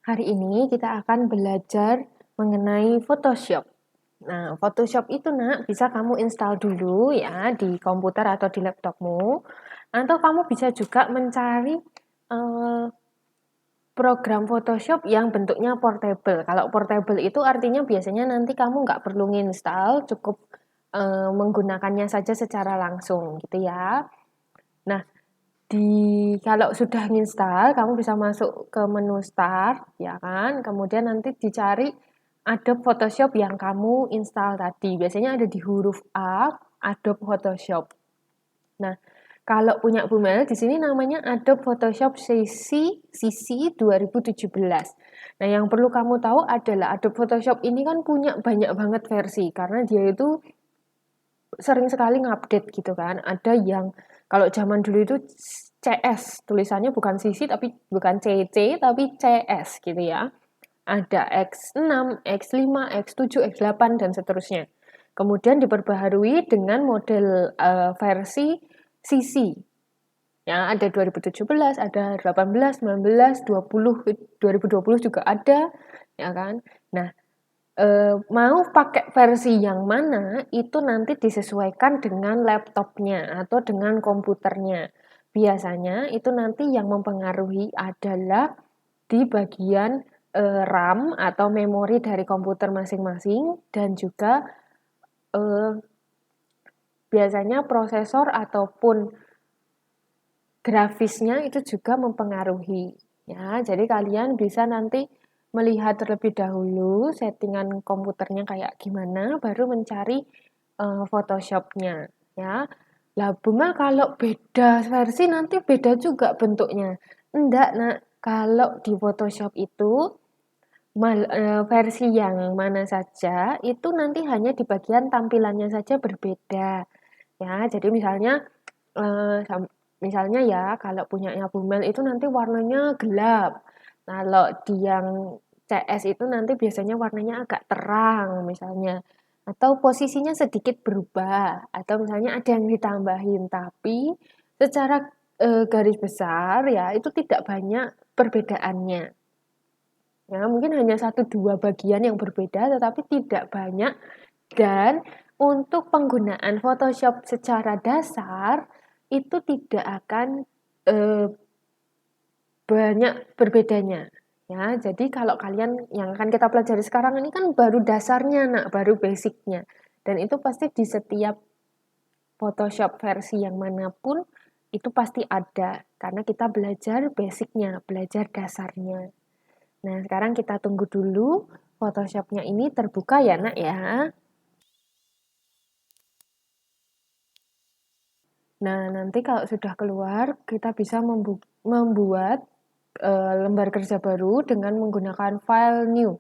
Hari ini kita akan belajar mengenai Photoshop. Nah, Photoshop itu nak bisa kamu install dulu ya di komputer atau di laptopmu, atau kamu bisa juga mencari program Photoshop yang bentuknya portable. Kalau portable itu artinya biasanya nanti kamu nggak perlu nginstal, cukup menggunakannya saja secara langsung gitu ya. Nah, kalau sudah nginstal, kamu bisa masuk ke menu Start, ya kan? Kemudian nanti dicari Adobe Photoshop yang kamu install tadi. Biasanya ada di huruf A, Adobe Photoshop. Nah, kalau punya Bumel di sini namanya Adobe Photoshop CC 2017. Nah, yang perlu kamu tahu adalah Adobe Photoshop ini kan punya banyak banget versi karena dia itu sering sekali ngupdate gitu kan. Ada yang kalau zaman dulu itu CS, tulisannya bukan CC tapi bukan CC tapi CS gitu ya. Ada X6, X5, X7, X8 dan seterusnya. Kemudian diperbaharui dengan model versi CC. Ya, ada 2017, ada 18, 19, 20, 2020 juga ada, ya kan? Nah, mau pakai versi yang mana itu nanti disesuaikan dengan laptopnya atau dengan komputernya. Biasanya itu nanti yang mempengaruhi adalah di bagian RAM atau memori dari komputer masing-masing dan juga biasanya prosesor ataupun grafisnya itu juga mempengaruhi. Ya, jadi kalian bisa nanti melihat terlebih dahulu settingan komputernya kayak gimana, baru mencari Photoshop-nya. Ya, lah Bunga kalau beda versi nanti beda juga bentuknya. Enggak, nak. Kalau di Photoshop itu versi yang mana saja itu nanti hanya di bagian tampilannya saja berbeda. Ya, jadi misalnya misalnya ya kalau punyanya Bumel itu nanti warnanya gelap. Kalau di yang CS itu nanti biasanya warnanya agak terang misalnya. Atau posisinya sedikit berubah. Atau misalnya ada yang ditambahin. Tapi secara garis besar ya itu tidak banyak perbedaannya. Ya, mungkin hanya 1-2 bagian yang berbeda tetapi tidak banyak. Dan untuk penggunaan Photoshop secara dasar itu tidak akan banyak berbedanya. Ya, jadi kalau kalian yang akan kita pelajari sekarang ini kan baru dasarnya, nak, baru basicnya. Dan itu pasti di setiap Photoshop versi yang manapun itu pasti ada karena kita belajar basicnya, belajar dasarnya. Nah, sekarang kita tunggu dulu Photoshop-nya ini terbuka ya, nak ya. Nah, nanti kalau sudah keluar, kita bisa membuat lembar kerja baru dengan menggunakan file new.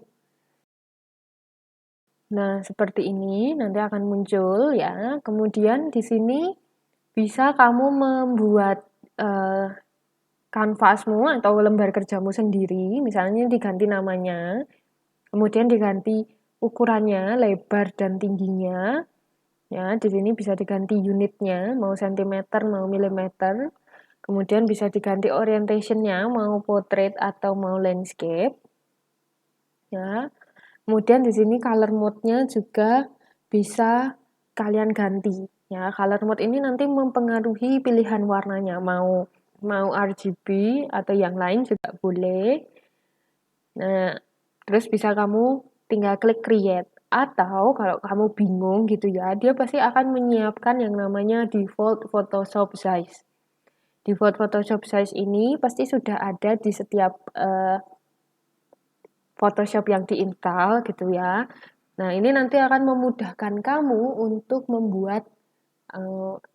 Nah, seperti ini nanti akan muncul ya. Kemudian di sini bisa kamu membuat kanvasmu atau lembar kerjamu sendiri, misalnya diganti namanya, kemudian diganti ukurannya, lebar dan tingginya. Ya, di sini bisa diganti unitnya, mau sentimeter, mau milimeter. Kemudian bisa diganti orientationnya, mau portrait atau mau landscape. Ya. Kemudian di sini color mode-nya juga bisa kalian ganti. Ya, color mode ini nanti mempengaruhi pilihan warnanya, mau RGB atau yang lain juga boleh. Nah, terus bisa kamu tinggal klik create. Atau kalau kamu bingung gitu ya, dia pasti akan menyiapkan yang namanya default Photoshop size. Default Photoshop size ini pasti sudah ada di setiap Photoshop yang diinstal gitu ya. Nah, ini nanti akan memudahkan kamu untuk membuat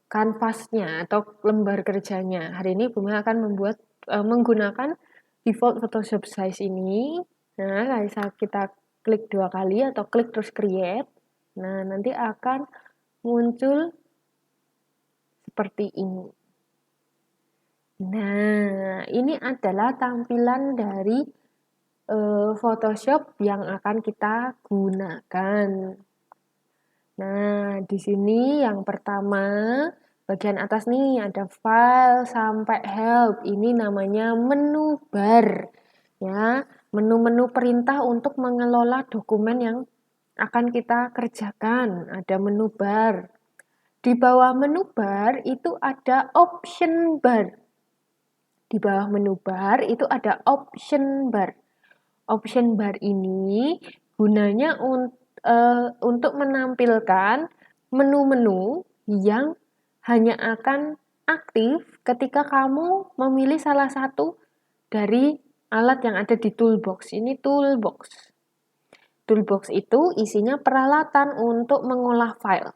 kanvasnya atau lembar kerjanya. Hari ini Bumi akan menggunakan default Photoshop size ini. Nah, kita klik 2 kali atau klik terus create. Nah, nanti akan muncul seperti ini. Nah, ini adalah tampilan dari Photoshop yang akan kita gunakan. Nah, di sini yang pertama, bagian atas nih ada file sampai help. Ini namanya menu bar. Ya, menu-menu perintah untuk mengelola dokumen yang akan kita kerjakan. Ada menu bar. Di bawah menu bar itu ada option bar. Di bawah menu bar itu ada option bar. Option bar ini gunanya untuk menampilkan menu-menu yang hanya akan aktif ketika kamu memilih salah satu dari alat yang ada di toolbox. Ini toolbox. Toolbox itu isinya peralatan untuk mengolah file.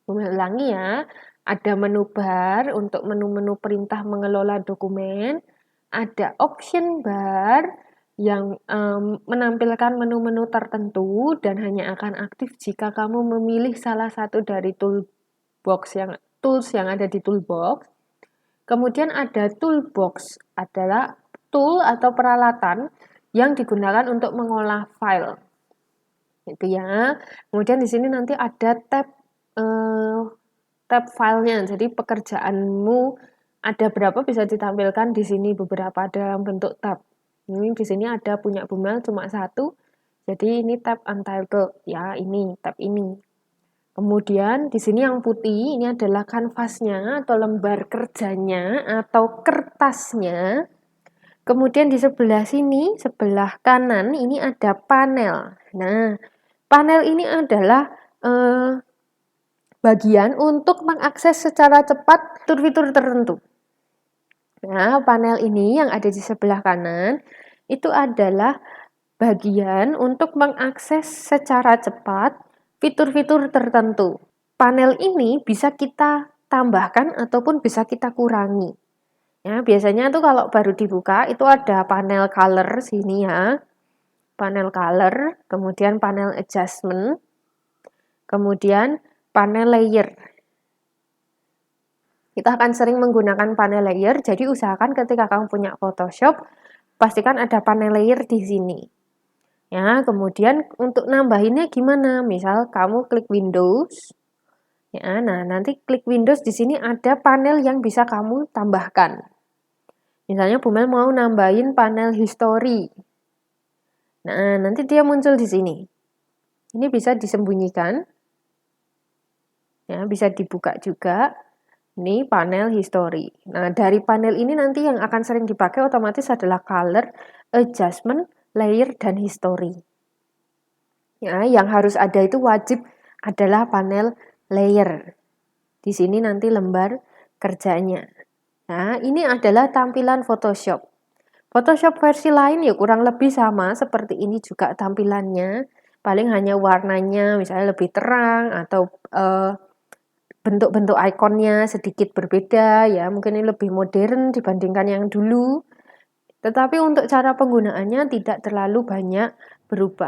Ulangi ya, ada menu bar untuk menu-menu perintah mengelola dokumen, ada option bar yang menampilkan menu-menu tertentu dan hanya akan aktif jika kamu memilih salah satu dari tools yang ada di toolbox. Kemudian ada toolbox, adalah tool atau peralatan yang digunakan untuk mengolah file. Itu ya. Kemudian di sini nanti ada tab filenya. Jadi pekerjaanmu ada berapa bisa ditampilkan di sini beberapa dalam bentuk tab. Ini di sini ada punya Bumel cuma satu. Jadi ini tab untitled ya, ini tab ini. Kemudian di sini yang putih ini adalah kanvasnya atau lembar kerjanya atau kertasnya. Kemudian di sebelah sini, sebelah kanan ini ada panel. Nah, panel ini adalah bagian untuk mengakses secara cepat fitur-fitur tertentu. Nah, panel ini yang ada di sebelah kanan itu adalah bagian untuk mengakses secara cepat fitur-fitur tertentu. Panel ini bisa kita tambahkan ataupun bisa kita kurangi. Ya, biasanya tuh kalau baru dibuka itu ada panel color sini ya. Panel color, kemudian panel adjustment, kemudian panel layer. Kita akan sering menggunakan panel layer, jadi usahakan ketika kamu punya Photoshop, pastikan ada panel layer di sini. Ya, kemudian untuk nambahinnya gimana? Misal kamu klik Windows, ya, nah nanti klik Windows di sini ada panel yang bisa kamu tambahkan. Misalnya Bumel mau nambahin panel history. Nah, nanti dia muncul di sini. Ini bisa disembunyikan. Ya, bisa dibuka juga. Ini panel history. Nah, dari panel ini nanti yang akan sering dipakai otomatis adalah color, adjustment, layer, dan history. Ya, yang harus ada itu wajib adalah panel layer. Di sini nanti lembar kerjanya. Nah, ini adalah tampilan Photoshop. Photoshop versi lain ya kurang lebih sama seperti ini juga tampilannya. Paling hanya warnanya misalnya lebih terang atau bentuk-bentuk ikonnya sedikit berbeda ya, mungkin ini lebih modern dibandingkan yang dulu. Tetapi untuk cara penggunaannya tidak terlalu banyak berubah.